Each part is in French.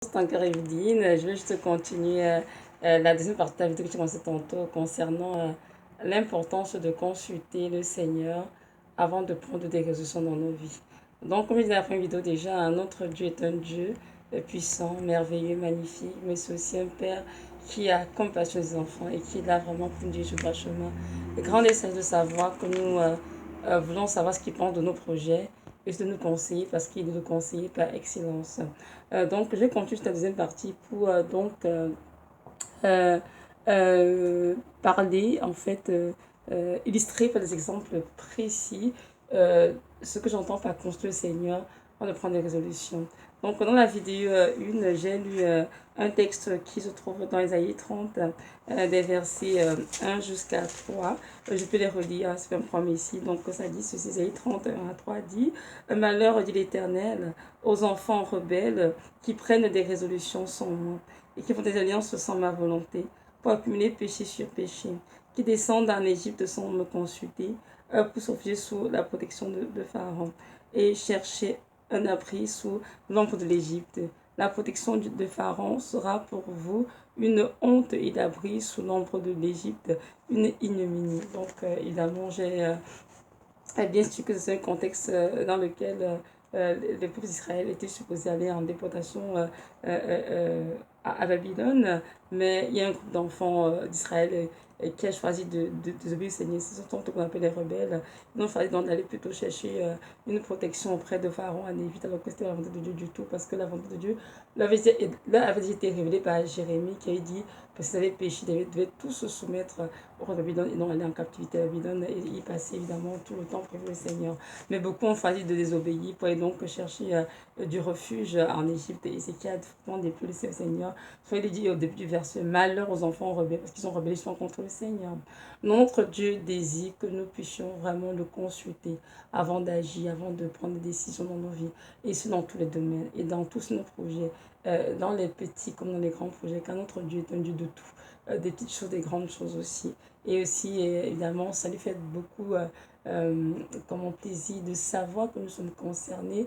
C'est encore Evelyne. Je vais juste continuer la deuxième partie de la vidéo que tu commençais tantôt concernant l'importance de consulter le Seigneur avant de prendre des résolutions dans nos vies. Donc, comme je disais dans la première vidéo déjà, notre Dieu est un Dieu puissant, merveilleux, magnifique, mais c'est aussi un Père qui a compassion des enfants et qui est là vraiment pour nous dire sur le chemin. Le grand essai de savoir que nous voulons savoir ce qu'il pense de nos projets et de nous conseiller parce qu'il est le conseiller par excellence. Donc, je vais continuer cette deuxième partie pour euh, parler, en fait, illustrer par des exemples précis ce que j'entends par construire le Seigneur avant de prendre des résolutions. Donc, dans la vidéo 1, j'ai lu un texte qui se trouve dans Isaïe 30, des versets 1 jusqu'à 3. Je peux les relire, c'est un premier ici. Donc, ça dit ceci, Isaïe 30, 1 à 3 dit « Malheur, dit l'Éternel, aux enfants rebelles qui prennent des résolutions sans moi et qui font des alliances sans ma volonté, pour accumuler péché sur péché, qui descendent en Égypte sans me consulter, pour se réfugier sous la protection de Pharaon, et chercher un abri sous l'ombre de l'Égypte. La protection de Pharaon sera pour vous une honte et l'abri sous l'ombre de l'Égypte, une ignominie. Donc, évidemment, j'ai bien sûr que c'est un contexte dans lequel les peuples d'Israël étaient supposés aller en déportation à Babylone, mais il y a un groupe d'enfants d'Israël qui a choisi de désobéir au Seigneur. Ce sont ce qu'on appelle les rebelles. Ils ont choisi d'aller plutôt chercher une protection auprès de Pharaon en Égypte, alors que c'était la volonté de Dieu du tout, parce que la volonté de Dieu avait été révélée par Jérémie qui a dit parce qu'ils avaient péché, ils devaient tous se soumettre au roi de Babylone et non aller en captivité à Babylone et y passer évidemment tout le temps prévu le Seigneur. Mais beaucoup ont choisi de désobéir pour aller donc chercher du refuge en Égypte. Et c'est qui a vraiment déplu le Seigneur. Soit il est dit au début du verset, malheur aux enfants rebelles parce qu'ils ont rebellé contre le Seigneur. Notre Dieu désire que nous puissions vraiment le consulter avant d'agir, avant de prendre des décisions dans nos vies. Et ce dans tous les domaines et dans tous nos projets, dans les petits comme dans les grands projets, car notre Dieu est un Dieu de tout, des petites choses, des grandes choses aussi. Et aussi, évidemment, ça lui fait beaucoup comme un plaisir de savoir que nous sommes concernés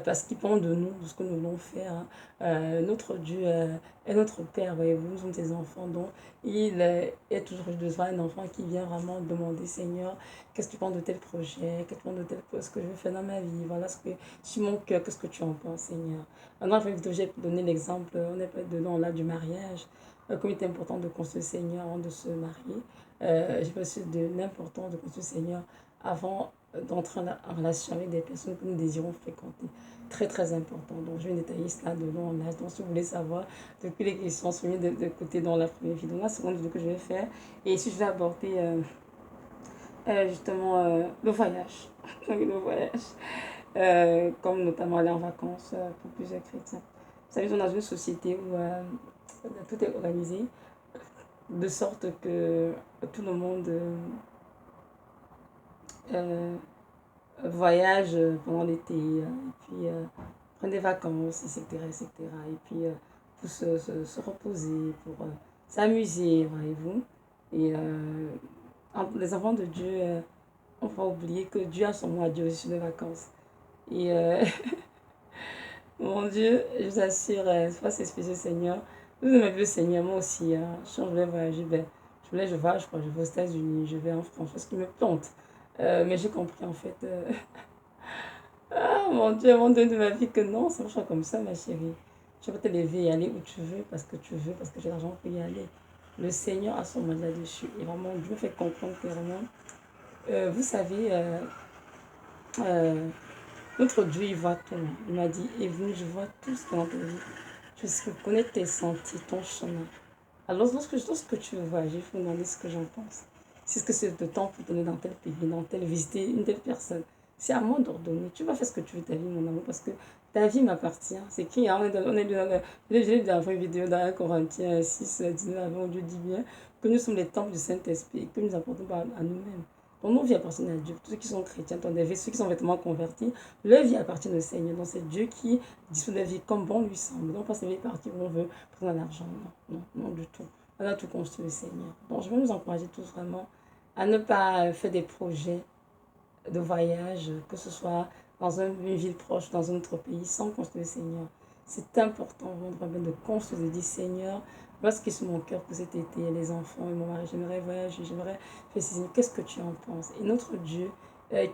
parce qu'il pense de nous, de ce que nous voulons faire. Hein. Notre Dieu est notre Père, voyez-vous, nous sommes ses enfants. Donc, il est toujours besoin un enfant qui vient vraiment demander, Seigneur, qu'est-ce que tu penses de tel projet, qu'est-ce que tu penses de tel ce que je veux faire dans ma vie, voilà ce que sur mon cœur, qu'est-ce que tu en penses, Seigneur. Maintenant, j'ai donné l'exemple, on n'est pas dedans là du mariage, comme il est important de construire le Seigneur avant de se marier. J'ai perçu de l'importance de construire le Seigneur avant d'entrer en relation avec des personnes que nous désirons fréquenter. Très très important. Donc je vais détailler cela de long en large. Donc si vous voulez savoir depuis les questions, soyez de côté dans la première vidéo. La seconde vidéo que je vais faire. Et ici je vais aborder justement le voyage. Le voyage. Comme notamment aller en vacances pour plusieurs chrétiens. Vous savez, on est dans une société où tout est organisé de sorte que tout le monde euh, voyage pendant l'été, et puis prendre des vacances, etc. etc. Et puis pour se reposer, pour s'amuser, voyez-vous. Et les enfants de Dieu, on ne va oublier que Dieu a son mot à dire aussi sur les vacances. Et mon Dieu, je vous assure, c'est pas c'est spécial, Seigneur. Vous aimez le Seigneur, moi aussi. Hein. Je voulais voyager, ben, je voyage, je crois, je vais aux États-Unis, je vais en France, parce qu'il me plante. Mais j'ai compris en fait. Ah mon Dieu, à un moment donné de ma vie que non, ça marche pas comme ça, ma chérie. Tu vas te lever et aller où tu veux, parce que tu veux, parce que j'ai l'argent pour y aller. Le Seigneur a son mot là-dessus. Et vraiment, Dieu me fait comprendre que vraiment, vous savez, notre Dieu, il voit tout. Il m'a dit, et venu, je vois tout ce dans ta vie. Je connais tes sentiers, ton chemin. Alors, lorsque tu veux voyager, il faut demander ce que j'en pense. C'est ce que c'est de temps pour donner dans tel pays, dans tel, visiter une telle personne. C'est à moi d'ordonner. Tu vas faire ce que tu veux ta vie, mon amour, parce que ta vie m'appartient. C'est qui hein? On est dans j'ai dans une vidéo dans 1 Corinthiens 6, 19 avant, où Dieu dit bien que nous sommes les temples du Saint-Esprit et que nous apportons à nous-mêmes. Donc, nos vies appartiennent à Dieu. Tous ceux qui sont chrétiens, ceux qui sont vêtements convertis, leur vie appartient au Seigneur. Donc, c'est Dieu qui dispose de la vie comme bon lui semble. Donc, pas c'est vie partie où on veut prendre l'argent. Non, non, non, du tout. On a tout construit le Seigneur. Donc, je vais nous encourager tous vraiment à ne pas faire des projets de voyage, que ce soit dans une ville proche, dans un autre pays, sans construire le Seigneur. C'est important vraiment de construire, de dire Seigneur, voilà ce qui est sur mon cœur pour cet été, les enfants et mon mari, j'aimerais voyager, j'aimerais faire ceci, qu'est-ce que tu en penses? Et notre Dieu,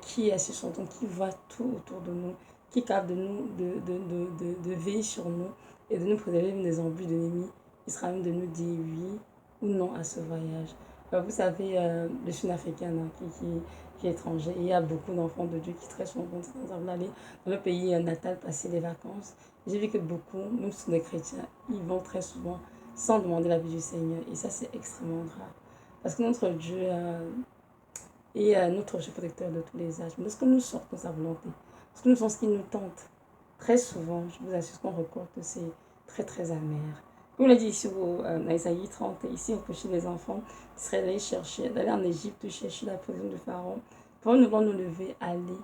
qui est assis sur son trône, qui voit tout autour de nous, qui est capable de nous, de veiller sur nous et de nous préserver des embûches de l'ennemi, il sera même de nous dire oui ou non à ce voyage. Vous savez, le Sud-Africain qui est étranger, et il y a beaucoup d'enfants de Dieu qui très souvent vont aller dans le pays natal passer les vacances. J'ai vu que beaucoup, même si ce sont des chrétiens, ils vont très souvent sans demander l'avis du Seigneur. Et ça, c'est extrêmement grave. Parce que notre Dieu est notre chef protecteur de tous les âges. Mais lorsque nous sortons sa volonté, lorsque nous faisons ce qui nous tente, très souvent, je vous assure qu'on recorte, c'est très très amer. Comme on l'a dit ici dans Isaïe 30, ici on peut chez les enfants, qui seraient allés chercher, d'aller en Égypte chercher la prison de Pharaon. Quand nous allons nous lever, aller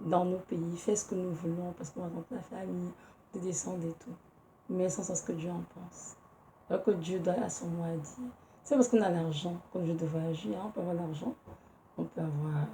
dans nos pays, faire ce que nous voulons, parce qu'on rencontre la famille, de descendre et tout. Mais sans ce que Dieu en pense. Alors que Dieu doit à son mot à dire. C'est parce qu'on a l'argent qu'on veut de voyager. Hein? On peut avoir l'argent, on peut avoir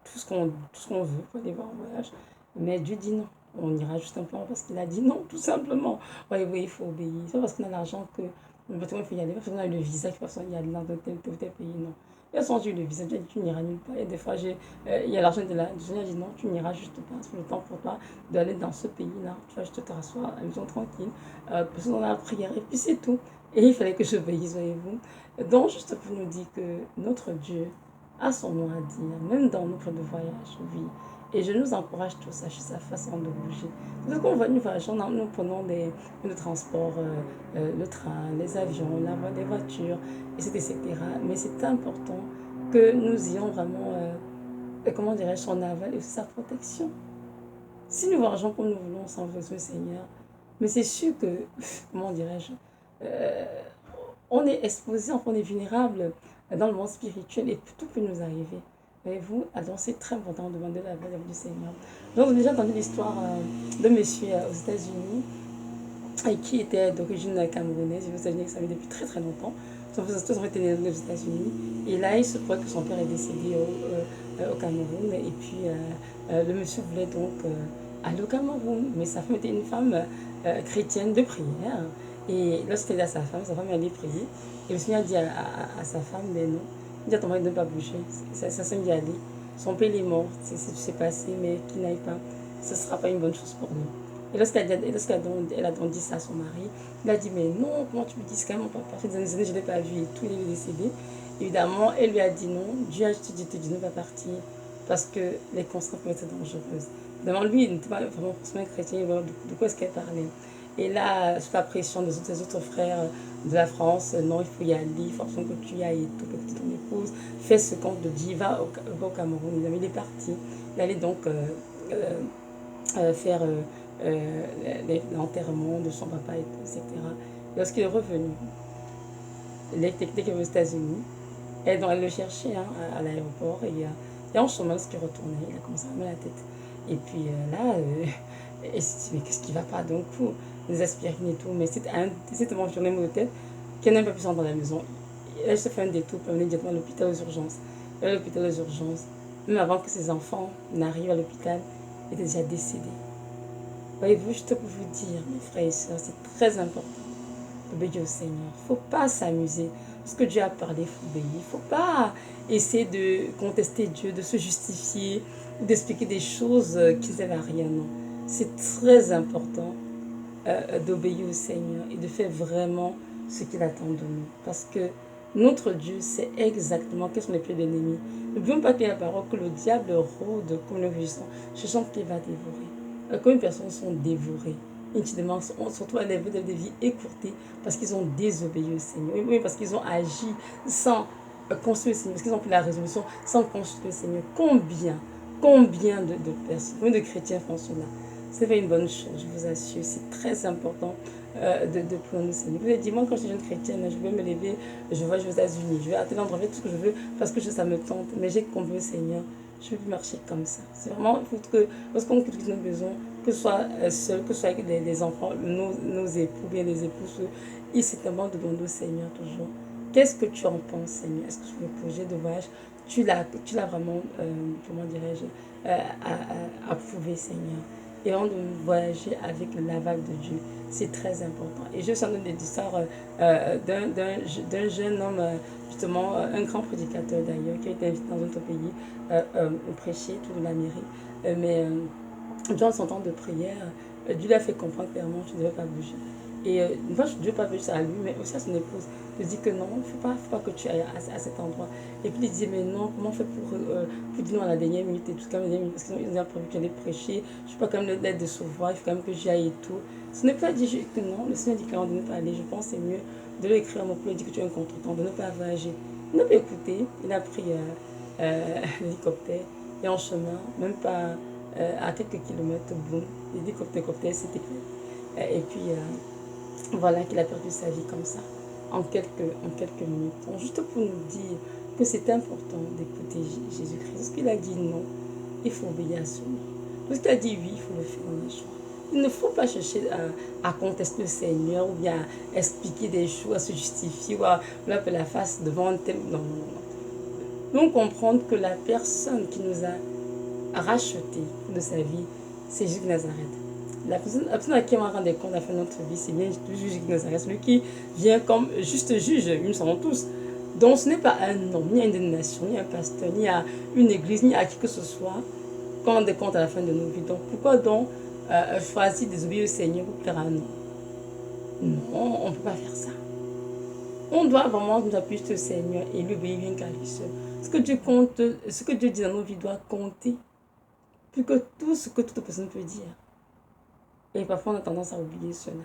tout ce qu'on veut pour aller voir un voyage. Mais Dieu dit non. On ira juste simplement parce qu'il a dit non, tout simplement. Oui, oui, il faut obéir. C'est parce qu'on a l'argent que il faut y aller. Parce qu'on a le visa qui personne y aller dans tel pays. Non. Il a senti le visa, tu n'iras nulle part. Et des fois, il y a l'argent de la Seigneur dit non, tu n'iras juste pas. C'est le temps pour toi d'aller dans ce pays-là. Tu vas juste te rasseoir à la maison tranquille, parce qu'on a la prière, et puis c'est tout. Et il fallait que je obéisse, voyez-vous. Donc, juste pour nous dire que notre Dieu a son mot à dire, même dans nos plans de voyage, oui. Et je nous encourage tous à sa façon de bouger. Parce qu'on va, nous voyageons, nous prenons des transports, le train, les avions, les voitures, etc. Mais c'est important que nous ayons vraiment, comment dirais-je, son aval et sa protection. Si nous voyageons comme nous voulons sans besoin, Seigneur, mais c'est sûr que, comment dirais-je, on est exposé, on est vulnérable dans le monde spirituel et tout peut nous arriver. Voyez-vous, alors c'est très important de demander la vie du Seigneur. Donc, vous avez déjà entendu l'histoire de monsieur aux États-Unis qui était d'origine camerounaise. Aux États-Unis, ça fait depuis très très longtemps. Son frère ont été nés aux États-Unis. Et là, il se croit que son père est décédé au Cameroun. Et puis, le monsieur voulait donc aller au Cameroun. Mais sa femme était une femme chrétienne de prière. Et lorsqu'il dit à sa femme allait prier. Et le Seigneur dit à sa femme, mais non. Il dit à ton mari de ne pas bouger. Sa femme d'y aller. Son père est mort. C'est passé, mais qu'il n'aille pas. Ce ne sera pas une bonne chose pour nous. Et lorsqu'elle a donc dit ça à son mari, il a dit, mais non, comment tu me dis, c'est quand même mon papa, ça fait des années, je ne l'ai pas vu et tout, il est décédé. Évidemment, elle lui a dit non, Dieu a juste dit, ne va partir, parce que les conséquences peuvent être dangereuses. Évidemment, lui, il n'était pas vraiment forcément chrétien, de quoi est-ce qu'elle parlait. Et là, sous la pression des autres frères de la France, non, il faut y aller, il faut que tu y ailles et tout, que ton épouse, fais ce qu'on te dit, va au Cameroun. Il est parti, il allait donc faire l'enterrement de son papa, etc. Et lorsqu'il est revenu, il était aux États-Unis, et donc elle le cherchait à l'aéroport, et en chemin, lorsqu'il retournait, il a commencé à mettre la tête. Et puis là, et s'est dit, mais qu'est-ce qui va pas d'un coup? Des aspirines et tout, mais c'est tellement journée de tête qu'elle n'a pas pu s'entendre dans la maison. Elle se fait un détour pour venir directement à l'hôpital aux urgences. Et à l'hôpital aux urgences, même avant que ses enfants n'arrivent à l'hôpital, il était déjà décédé. Voyez-vous, juste pour vous dire, mes frères et sœurs, c'est très important d'obéir au Seigneur. Il ne faut pas s'amuser. Ce que Dieu a parlé, il faut obéir. Il ne faut pas essayer de contester Dieu, de se justifier, ou d'expliquer des choses qui ne servent à rien. Non. C'est très important d'obéir au Seigneur et de faire vraiment ce qu'il attend de nous. Parce que notre Dieu sait exactement quels sont les pieds de l'ennemi. N'oublions pas qu'il y a la parole que le diable rôde comme le rugissant, cherchant qu'il va dévorer. Combien de personnes sont dévorées intimement, surtout à des vies écourtées, parce qu'ils ont désobéi au Seigneur. Oui, parce qu'ils ont agi sans construire le Seigneur, parce qu'ils ont pris la résolution sans construire le Seigneur. Combien de personnes, combien de chrétiens font cela? Ce n'est pas une bonne chose, je vous assure. C'est très important de prendre le Seigneur. Vous avez dit, moi, quand je suis jeune chrétienne, je vais me lever, je vais aux États-Unis, je vais à tel endroit, tout ce que je veux, parce que ça me tente. Mais j'ai compris le Seigneur. Je ne veux plus marcher comme ça. C'est vraiment, il faut que, lorsqu'on cultive nos besoins, que ce soit seul, que ce soit avec les enfants, nos époux, bien les épouses, il c'est tellement de demander au Seigneur toujours. Qu'est-ce que tu en penses, Seigneur? Est-ce que sur le projet de voyage, tu l'as vraiment, comment dirais-je, approuvé, Seigneur? et avant de voyager avec la vague de Dieu. C'est très important. Et je sens une histoire d'un jeune homme, justement, un grand prédicateur d'ailleurs, qui a été invité dans notre pays prêcher tout de la mairie. Durant son temps de prière, Dieu lui a fait comprendre clairement qu'il ne devait pas bouger. Et une fois, Dieu pas juste à lui, mais aussi à son épouse. Il dit que non, il ne faut pas que tu ailles à cet endroit. Et puis il dit, mais non, comment on fait pour dire non à la dernière minute et tout, quand même, parce qu'ils ont prévu que j'allais prêcher, je ne suis pas quand même l'aide de sauvoir, il faut quand même que j'y aille et tout. Ce n'est pas dit que non, le Seigneur dit clairement de ne pas aller. Je pense que c'est mieux de lui écrire à mon coup et dire que tu as un contre-temps, de ne pas voyager. Il n'a pas écouté, il a pris l'hélicoptère et en chemin, même pas à quelques kilomètres, boum, l'hélicoptère s'est éclairé. Et puis, voilà qu'il a perdu sa vie comme ça, en quelques minutes. Donc, juste pour nous dire que c'est important d'écouter Jésus-Christ. Lorsqu'il a dit non, il faut obéir à son nom. Lorsqu'il a dit oui, il faut le faire dans la joie. Il ne faut pas chercher à contester le Seigneur ou bien à expliquer des choses, à se justifier ou à faire la face devant un tel. Non, non, non. Donc comprendre que la personne qui nous a racheté de sa vie, c'est Jésus de Nazareth. La personne à qui on va rendre compte à la fin de notre vie, c'est bien Jésus de Nazareth, celui qui vient comme juste juge, nous sommes tous. Donc ce n'est pas un homme, ni à une dénomination, ni à un pasteur, ni à une église, ni à qui que ce soit, qu'on rende compte à la fin de nos vies. Donc pourquoi donc choisir désobéir au Seigneur pour plaire à un homme? Non, on ne peut pas faire ça. On doit vraiment nous appuyer sur le Seigneur et lui obéir bien qu'à lui seul. Ce que Dieu dit dans nos vies doit compter plus que tout ce que toute personne peut dire. Et parfois, on a tendance à oublier cela.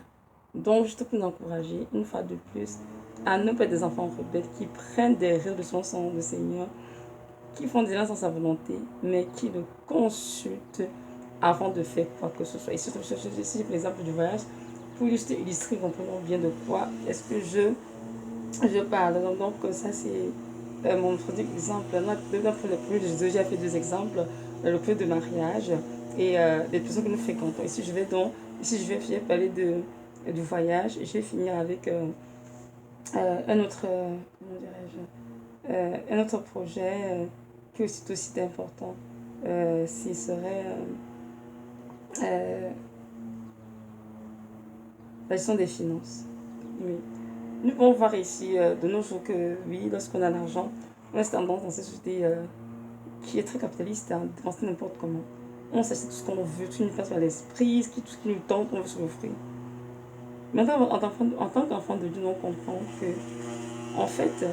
Donc, juste pour nous encourager, une fois de plus, à ne pas être des enfants rebelles qui prennent des rires de son sang, de Seigneur, qui font des sans sa volonté, mais qui le consultent avant de faire quoi que ce soit. Et surtout, ici, l'exemple du voyage, pour illustrer complètement bien de quoi est-ce que je parle. Donc ça, c'est mon premier exemple. Pour le premier, j'ai déjà fait deux exemples. Le peu de mariage et les personnes que nous fréquentons. Ici, je vais parler du voyage et je vais finir avec un autre, comment dirais-je, un autre projet qui est aussi important. Ce serait la gestion des finances. Oui. Nous pouvons voir ici de nos jours que oui, lorsqu'on a l'argent, on a cette tendance dans cette société qui est très capitaliste à dépenser n'importe comment. On s'achète tout ce qu'on veut, tout nous passe par l'esprit, tout ce qui nous tente, on veut se l'offrir. Mais en tant qu'enfant de Dieu, on comprend que, en fait,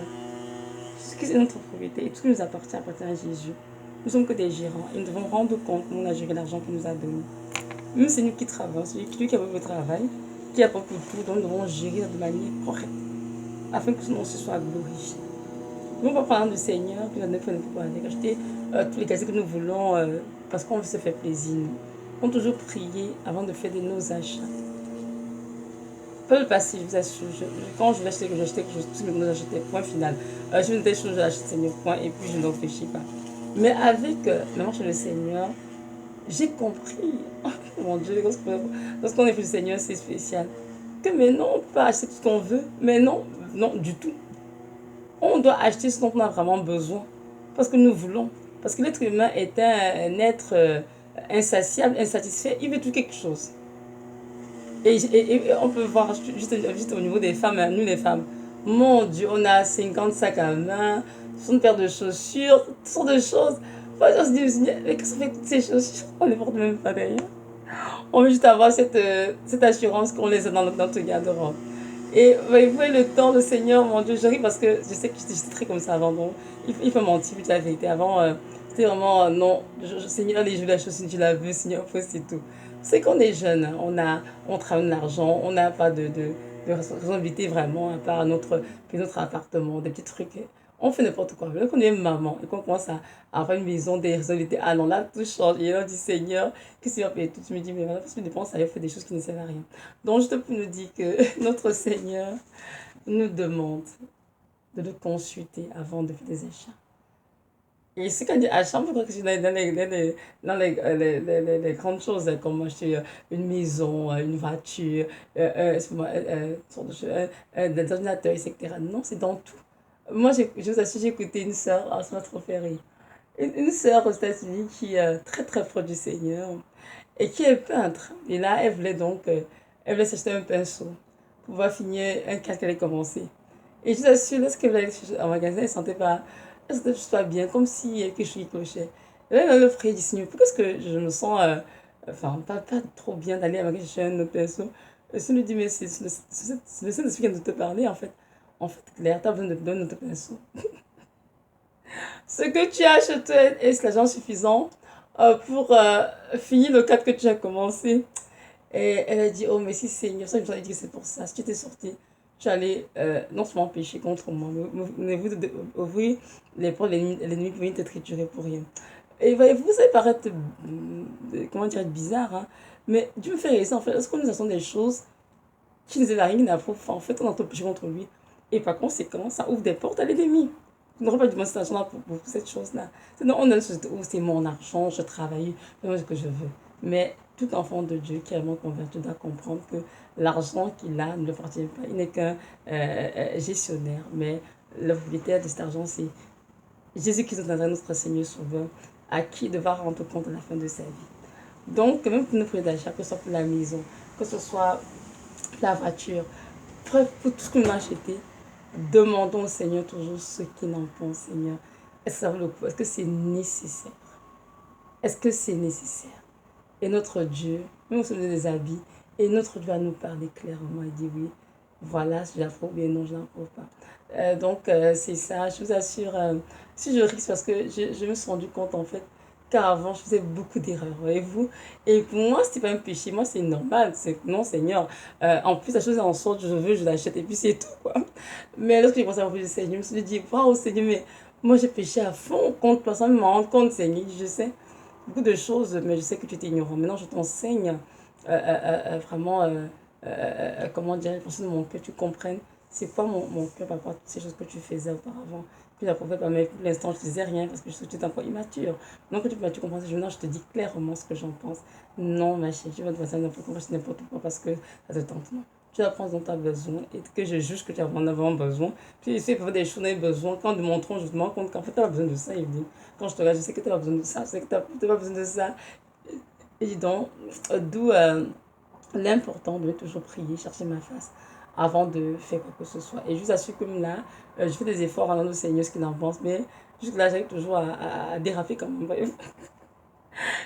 ce qui est notre propriété et tout ce qui nous appartient à Jésus. Nous sommes que des gérants et nous devons rendre compte comment on a géré l'argent qu'il nous a donné. Même c'est nous qui travaillons, c'est lui qui a fait le travail, qui a pas pour tout, donc nous devons gérer de manière correcte afin que son nom se soit glorifié. Nous, en parlant du Seigneur, qui nous a donné pour aller acheter tous les gadgets que nous voulons parce qu'on veut se faire plaisir. On doit toujours prier avant de faire de nos achats. Pas le passé, je vous assure. Quand je vais acheter, j'achetais quelque chose, tout ce que nous achetais, point final. Je fais une telle chose, j'achète Seigneur, point, et puis je ne réfléchis pas. Mais avec la marche le Seigneur, j'ai compris, oh mon Dieu, lorsqu'on est plus le Seigneur, c'est spécial. Que mais non, on ne peut pas acheter tout ce qu'on veut. Mais non, non, du tout. On doit acheter ce dont on a vraiment besoin. Parce que nous voulons. Parce que l'être humain est un être insatiable, insatisfait. Il veut tout quelque chose. Et on peut voir juste au niveau des femmes, nous les femmes. Mon Dieu, on a 50 sacs à main, une paire de chaussures, toutes sortes de choses. Moi, je me dis, mais qu'est-ce qu'on fait toutes ces chaussures? On ne les porte même pas d'ailleurs. On veut juste avoir cette assurance qu'on les a dans notre garde-robe. Et vous voyez le temps, le Seigneur, mon Dieu, je ris parce que je sais que j'étais très comme ça avant. Donc, il faut mentir, puis la vérité. Avant, c'était vraiment, non, Seigneur, les jeux, la chose, tu la veux, Seigneur, c'est tout. C'est qu'on est jeune, hein, on travaille de l'argent, on n'a pas de responsabilité vraiment, à part notre appartement, des petits trucs. On fait n'importe quoi. Quand on est maman et qu'on commence à avoir une maison, des responsabilités, ah non, là, tout change. Et là, on dit, Seigneur, qu'est-ce qu'il va payer tout? Tu me dis, mais voilà, parce que je dépense, ça fait des choses qui ne servent à rien. Donc, je te peux nous dire que notre Seigneur nous demande de le consulter avant de faire des achats. Et ce qu'on dit achat, je crois que c'est les grandes choses, comme acheter une maison, une voiture, des ordinateurs, etc. Non, c'est dans tout. Moi, je vous assure, j'ai écouté une sœur, ça m'a trop fait rire. Une sœur aux États-Unis qui est très très proche du Seigneur. et qui est peintre. Et là, elle voulait donc, elle voulait s'acheter un pinceau pour pouvoir finir un cadre qu'elle avait commencé. Et je vous assure, lorsqu'elle allait en magasin, elle sentait juste pas bien, comme si il y avait quelque chose qui clochait. Et là, elle le prier, dit, Seigneur, pourquoi est-ce que je me sens, enfin, pas trop bien d'aller à magasin chercher un autre pinceau? Et le Seigneur lui dit, mais c'est le Saint-Esprit qui vient de te parler, en fait. En fait, Claire, tu as besoin d'un autre pinceau. Ce que tu as acheté est l'argent suffisant pour finir le cadre que tu as commencé. Et elle a dit, oh, mais si Seigneur, ça, je me dit que c'est pour ça. Si tu étais sorti, tu allais non seulement pécher contre moi, mais vous ouvrir les portes, l'ennemi pour venir te triturer pour rien. Et voyez-vous, ça peut paraître, comment dire, bizarre, hein, mais Dieu me fait réaliser, en fait, lorsque nous faisons des choses qui ne rien n'approuve, en fait, on entend pécher contre lui. Et par conséquent, ça ouvre des portes à l'ennemi. Je n'aurais pas dû cet argent-là pour cette chose-là. Sinon, on a une société où c'est mon argent, je travaille, je fais ce que je veux. Mais tout enfant de Dieu qui est vraiment converti doit comprendre que l'argent qu'il a ne lui appartient pas. Il n'est qu'un gestionnaire. Mais le propriétaire de cet argent, c'est Jésus-Christ, notre Seigneur Sauveur, à qui il devra rendre compte à la fin de sa vie. Donc, même pour nos projets d'achat, que ce soit pour la maison, que ce soit pour la voiture, bref, pour tout ce que nous avons acheté, demandons au Seigneur toujours ce qu'il en pense, Seigneur. Est-ce que ça vaut le coup? Est-ce que c'est nécessaire? Est-ce que c'est nécessaire? Et notre Dieu, même si on a des habits, et notre Dieu va nous parler clairement et dire oui, voilà, je l'approuve, bien non, je ne l'approuve pas. C'est ça, je vous assure, si je risque parce que je me suis rendu compte en fait car avant je faisais beaucoup d'erreurs, voyez-vous. Et pour moi, c'était pas un péché, moi c'est normal, c'est non Seigneur. En plus, la chose est en sorte, je veux, je l'achète et puis c'est tout quoi. Mais lorsque j'ai commencé à m'approcher du Seigneur, je me suis dit, waouh Seigneur, mais moi j'ai péché à fond, contre personne me rend compte, Seigneur, je sais beaucoup de choses, mais je sais que tu es ignorant. Maintenant, je t'enseigne vraiment, comment dire, pour que tu comprennes c'est quoi mon cœur par rapport à toutes ces choses que tu faisais auparavant. Puis j'approuvais pas, mais pour l'instant, je disais rien parce que je suis encore immature. Donc, quand tu comprends, maintenant, je te dis clairement ce que j'en pense. Non, ma chérie, tu vas te passer n'importe quoi parce que ça te tente. Non. Tu vas prendre dont tu as besoin et que je juge que tu as vraiment besoin. Puis, essayer de faire des choses dont tu as besoin. Quand de mon tronc, je me rends compte qu'en fait, tu n'as pas besoin de ça. Il dit, quand je te regarde, je sais que tu n'as pas besoin de ça. Je sais que tu n'as pas besoin de ça. Et donc, d'où l'important de toujours prier, chercher ma face avant de faire quoi que ce soit. Et je vous assure que là, je fais des efforts en allant au Seigneur ce qu'il en pense, mais jusque là, j'arrive toujours à déraper quand même.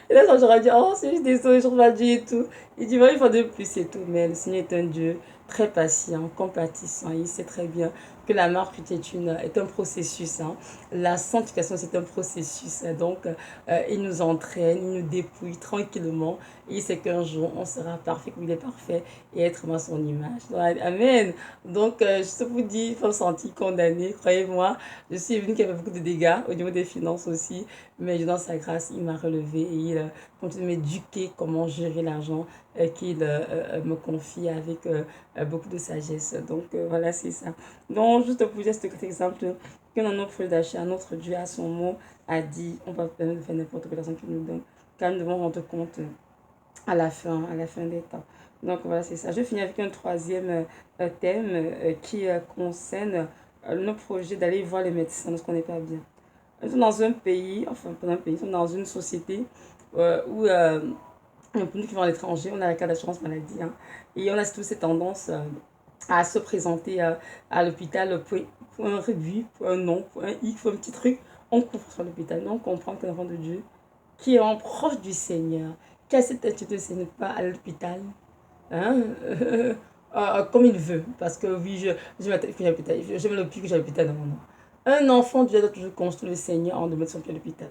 Et là, j'aurais dit, oh, c'est juste désolé, je reviens Dieu et tout. Il dit, il faut de plus et tout. Mais le Seigneur est un Dieu très patient, compatissant. Il sait très bien que la marque est un processus. Hein. La sanctification, c'est un processus. Hein. Donc, il nous entraîne, il nous dépouille tranquillement. Et il sait qu'un jour, on sera parfait comme il est parfait et être à son image. Donc, amen. Donc, je vous dis, il faut me sentir condamné. Croyez-moi, je suis venue qui avait beaucoup de dégâts au niveau des finances aussi. Mais dans sa grâce, il m'a relevé et il continue de m'éduquer comment gérer l'argent qu'il me confie avec beaucoup de sagesse. Donc voilà, c'est ça. Donc juste pour dire cet exemple, que dans notre feuille d'achat, notre Dieu à son mot a dit, on va faire n'importe quelle personne qui nous donne, car nous devons rendre compte à la fin des temps. Donc voilà, c'est ça. Je finis avec un troisième thème qui concerne nos projets d'aller voir les médecins lorsqu'on n'est pas bien. Nous sommes dans un pays, enfin pas un pays, nous sommes dans une société où pour nous qui vont à l'étranger, on a la carte d'assurance maladie. Hein, et on a tous ces tendances à se présenter à l'hôpital pour un réduit, pour un nom, pour un X, pour un petit truc. On couvre sur l'hôpital. Mais on comprend que l'enfant de Dieu, qui est en proche du Seigneur, qui a cette attitude de Seigneur, pas à l'hôpital, hein, comme il veut. Parce que oui, je vais le plus que j'ai à l'hôpital dans mon nom. Un enfant doit toujours construire le Seigneur en de mettre son pied à l'hôpital.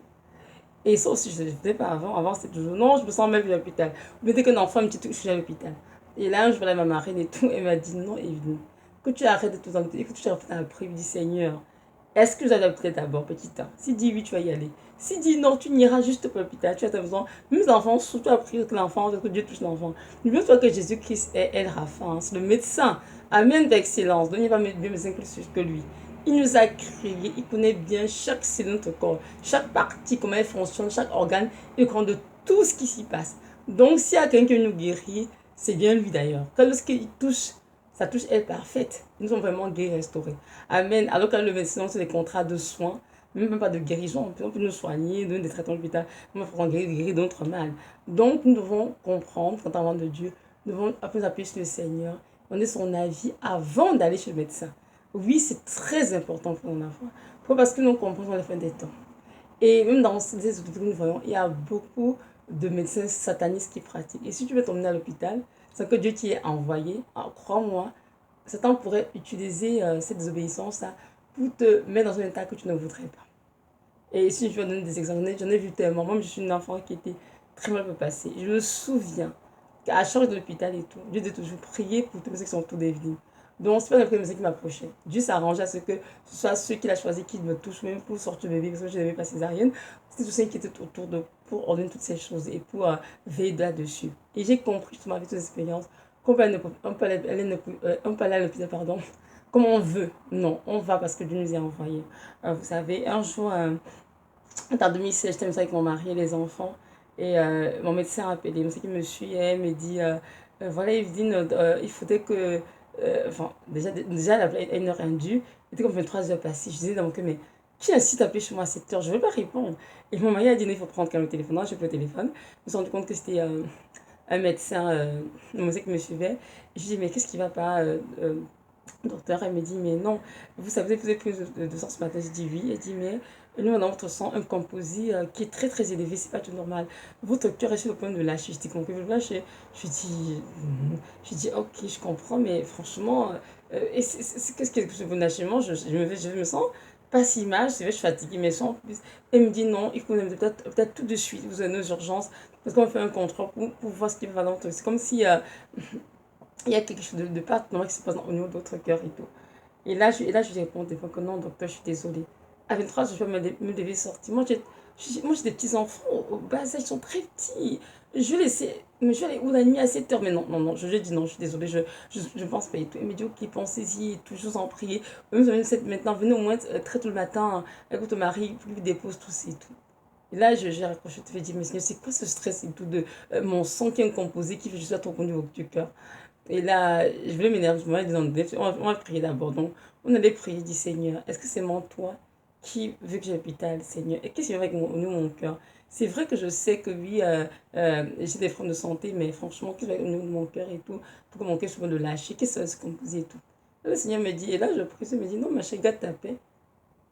Et ça aussi, je ne le faisais pas avant. Avant, c'était toujours non, je me sens même à l'hôpital. Mais dès qu'un enfant me dit tout, je suis à l'hôpital. Et là, je voulais ma marraine et tout. Elle m'a dit non, Evelyne, que tu arrêtes de tout en et que tu arrêtes à la prière du Seigneur. Est-ce que je dois l'hôpital d'abord, petit temps? Si dit oui, tu vas y aller. Si dit non, tu n'iras juste pas à l'hôpital. Tu as besoin. Même les enfants, surtout à prier que l'enfant, que Dieu touche l'enfant. N'oublie pas que Jésus-Christ est El Rapha, c'est le médecin. Amen d'excellence. Donc, il va mieux médecin que lui. Il nous a créés, il connaît bien chaque cellule de notre corps, chaque partie, comment elle fonctionne, chaque organe, il comprend de tout ce qui s'y passe. Donc, s'il y a quelqu'un qui nous guérit, c'est bien lui d'ailleurs. Quand lorsqu'il touche, sa touche est parfaite. Nous sommes vraiment guéris, restaurés. Amen. Alors que le médecin, c'est des contrats de soins. même pas de guérison. On peut nous soigner, donner des traitements à l'hôpital, mais il faut guérir d'autres mal. Donc, nous devons comprendre, quand on parle de Dieu, nous devons appuyer sur le Seigneur, donner son avis avant d'aller chez le médecin. Oui, c'est très important pour mon enfant. Pourquoi? Parce que nous comprenons la fin des temps. Et même dans ces hôpitaux que nous voyons, il y a beaucoup de médecins satanistes qui pratiquent. Et si tu veux t'emmener à l'hôpital, c'est que Dieu t'y est envoyé. Alors, crois-moi, Satan pourrait utiliser cette désobéissance-là pour te mettre dans un état que tu ne voudrais pas. Et si je vais donner des exemples, j'en ai vu tellement. Moi, je suis une enfant qui était très mal passée. Je me souviens qu'à chaque de l'hôpital et tout, Dieu devait toujours prier pour tous ceux qui sont tous devenus. Donc, c'est pas le premier qui m'approchait. Dieu s'arrangeait à ce que ce soit ceux qu'il a choisi qui me touchent, même pour sortir le bébé, parce que je n'avais pas césarienne. C'était tous ceux qui étaient autour de pour ordonner toutes ces choses et pour veiller là-dessus. Et j'ai compris justement avec toutes ces expériences qu'on peut aller à l'hôpital, pardon, comme on veut. Non, on va parce que Dieu nous a envoyés. Vous savez, un jour, en 2016, j'étais avec mon mari et les enfants. Et mon médecin a appelé, monsieur qui me suit, et elle me dit voilà, Evelyne, il faudrait que. Enfin, déjà elle appelait à une heure indue. Il était comme 23 heures passées. Je disais dans mon cœur, mais qui incite à appeler chez moi à 7 heures? Je ne vais pas répondre. Et mon mari a dit, non, il faut prendre quand même le téléphone. Non, j'ai pris le téléphone. Je me suis rendu compte que c'était un médecin, un médecin qui me suivait. Je lui ai dit, mais qu'est-ce qui ne va pas docteur, elle me dit, mais non, vous savez, vous avez pris de sang ce matin. Je dis oui. Elle dit, mais nous, on a dans votre sang un composé qui est très très élevé, c'est pas tout normal. Votre cœur est sur le point de lâcher. Je dis, comment que vous lâchez? Je dis, ok, je comprends, mais franchement, qu'est-ce que vous lâchez? Moi, je me sens pas si mal, c'est vrai, je suis fatiguée, mais sans plus. Elle me dit, non, il faut peut-être tout de suite, vous avez nos urgences, parce qu'on fait un contrôle pour voir ce qui va dans votre. C'est comme si il y a quelque chose de pas normal qui se passe au niveau de votre cœur et tout. Et là, je lui réponds des fois que non, docteur, je suis désolée. À 23, je vais me lever sortir. Moi, j'ai des petits-enfants au bas âge, ils sont très petits. Je vais laisser, mais je vais aller où la nuit à 7 heures. Mais non, non, non, je lui ai dit non, je suis désolée, je pense pas et tout. Il me dit, ok, pensez-y et tout, je vous en prie. Maintenant, venez au moins très tôt le matin avec votre mari, pour lui dépose tout ça et tout. Et là, j'ai raccroché, je te fais dire, mais Seigneur, c'est quoi ce stress et tout de mon sang qui est un composé qui fait juste trop au niveau du cœur. Et là, je voulais m'énerver, je me disais, on va prier d'abord. Donc, on allait prier, dit Seigneur, est-ce que c'est mon toi qui veut que j'ai l'hôpital, Seigneur? Et qu'est-ce qui va avec mon cœur? C'est vrai que je sais que oui, j'ai des problèmes de santé, mais franchement, qu'est-ce qui va avec mon cœur et tout, pour que mon cœur soit de lâcher, qu'est-ce que ça se composer et tout. Là, le Seigneur me dit, et là, je prie, il me dit, non, ma chérie, garde ta paix.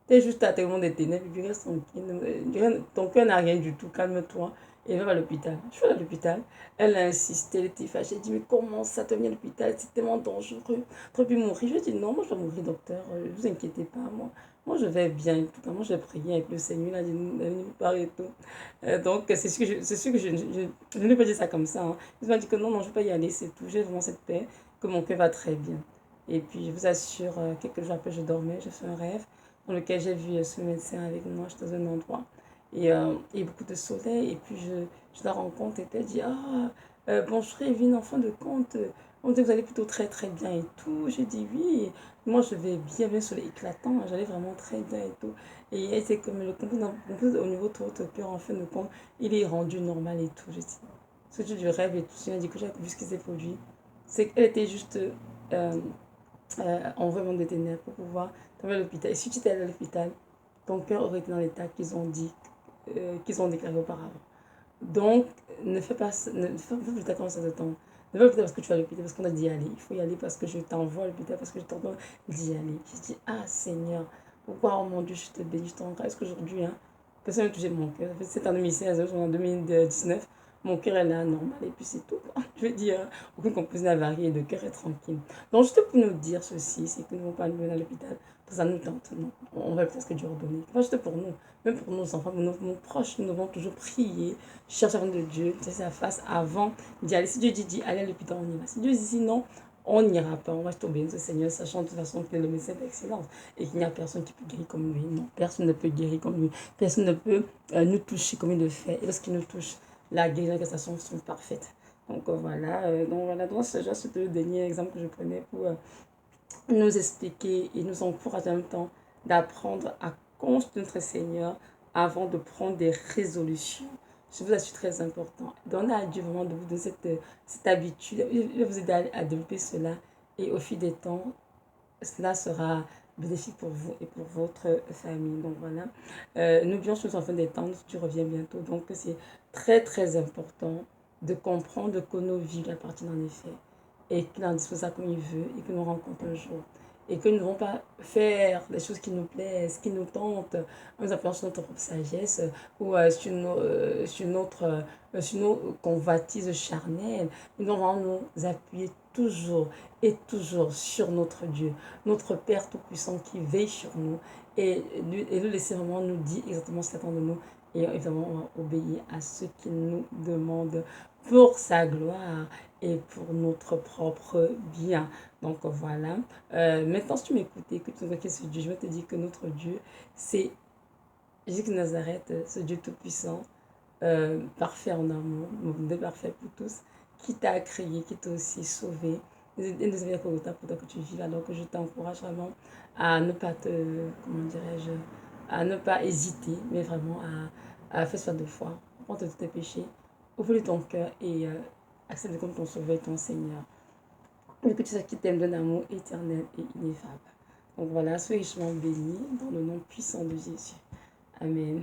T'es juste à tellement des ténèbres, et puis reste tranquille. Ton cœur n'a rien du tout, calme-toi. Et elle va à l'hôpital. Je suis à l'hôpital. Elle a insisté, elle était fâchée. Elle dit, mais comment ça te vient à l'hôpital? C'est tellement dangereux. Tu aurais pu mourir. Je lui ai dit, non, moi je vais mourir, docteur. Ne vous inquiétez pas, moi je vais bien. En tout cas, moi je vais prier avec le Seigneur. Il a dit, nous parler et tout. Donc, c'est sûr que je ne vais pas dire ça comme ça. Hein. Il m'a dit que non, non, je ne vais pas y aller, c'est tout. J'ai vraiment cette paix, que mon cœur va très bien. Et puis, je vous assure, quelques jours après, je dormais, j'ai fait un rêve dans lequel j'ai vu ce médecin avec moi. J'étais dans un endroit et il y a beaucoup de soleil. Et puis je la rencontre et elle dit, ah, bonjour Evelyne, en fin de compte, on dit que vous allez plutôt très très bien et tout. J'ai dit oui, moi je vais bien, bien soleil éclatant, j'allais vraiment très bien et tout. Et elle c'est comme le composé au niveau de votre cœur, en fin de compte, il est rendu normal et tout. J'ai dit, ce que du rêve et tout, elle a dit que j'ai vu ce qui s'est produit. C'est qu'elle était juste en vraiment des ténèbres pour pouvoir tomber à l'hôpital. Et si tu étais allé à l'hôpital, ton cœur aurait été dans l'état qu'ils ont dit, qu'ils ont déclaré auparavant. Donc, ne fais pas, ne fais pas plus attendre ça de temps. Ne fais pas plus parce que tu vas à l'hôpital, parce qu'on a dit aller. Il faut y aller parce que je t'envoie à l'hôpital, parce que je t'envoie d'y aller. Je dis, ah Seigneur, pourquoi, oh mon Dieu, je te bénis, je t'en grâce qu'aujourd'hui, hein, personne n'a touché mon cœur. C'est en 2016, en 2019, mon cœur est là, normal, et puis c'est tout. Je veux dire, aucune composé n'a varié, le cœur est tranquille. Donc, juste pour nous dire ceci, c'est que nous ne vont pas aller à l'hôpital, parce que ça nous tente, non. On va peut-être ce que Dieu a ordonné. Pas juste pour nous, même pour nos enfants, pour nos proches, nous devons toujours prier, chercher la de Dieu, chercher sa face avant d'y aller. Si Dieu dit allez à l'hôpital, on y va. Si Dieu dit non, on n'ira pas. On va tomber au Seigneur, sachant de toute façon qu'il est le médecin d'excellence et qu'il n'y a personne qui peut guérir comme lui. Non, personne ne peut guérir comme lui. Personne ne peut nous toucher comme il le fait. Et lorsqu'il nous touche, la guérison et la sont parfaites. Donc donc c'est juste le dernier exemple que je prenais pour nous expliquer et nous encourager en même temps d'apprendre à connaître notre Seigneur avant de prendre des résolutions. Je vous assure, très important. Donnez à Dieu vraiment de vous donner cette habitude. Il va vous aider à développer cela. Et au fil des temps, cela sera bénéfique pour vous et pour votre famille. Donc voilà, n'oublions surtout en fin des temps, tu reviens bientôt. Donc c'est très très important de comprendre que nos vies lui appartiennent en effet et qu'il en dispose ça comme il veut et que nous rencontre un jour. Et que nous ne devons pas faire des choses qui nous plaisent, qui nous tentent, en nous appuyant sur notre propre sagesse ou sur nos convoitises charnelles. Nous devons vraiment nous appuyer toujours et toujours sur notre Dieu, notre Père Tout-Puissant qui veille sur nous et le laisser vraiment nous dire exactement ce qu'il attend de nous. Et évidemment, on va obéir à ce qu'il nous demande pour sa gloire et pour notre propre bien. Donc voilà. Maintenant, si tu m'écoutes et que tu invoques ce Dieu, je vais te dire que notre Dieu, c'est Jésus de Nazareth, ce Dieu Tout-Puissant, parfait en amour, Dieu parfait pour tous, qui t'a créé, qui t'a aussi sauvé. Et nous avons pour toi que tu vis là. Donc je t'encourage vraiment à ne pas te, comment dirais-je, à ne pas hésiter, mais vraiment à faire soit de foi, prends tous tes péchés, ouvre ton cœur et accepte comme ton sauveur et ton Seigneur. Et que tu saches qu'il t'aime d'un amour éternel et ineffable. Donc voilà, sois richement béni dans le nom puissant de Jésus. Amen.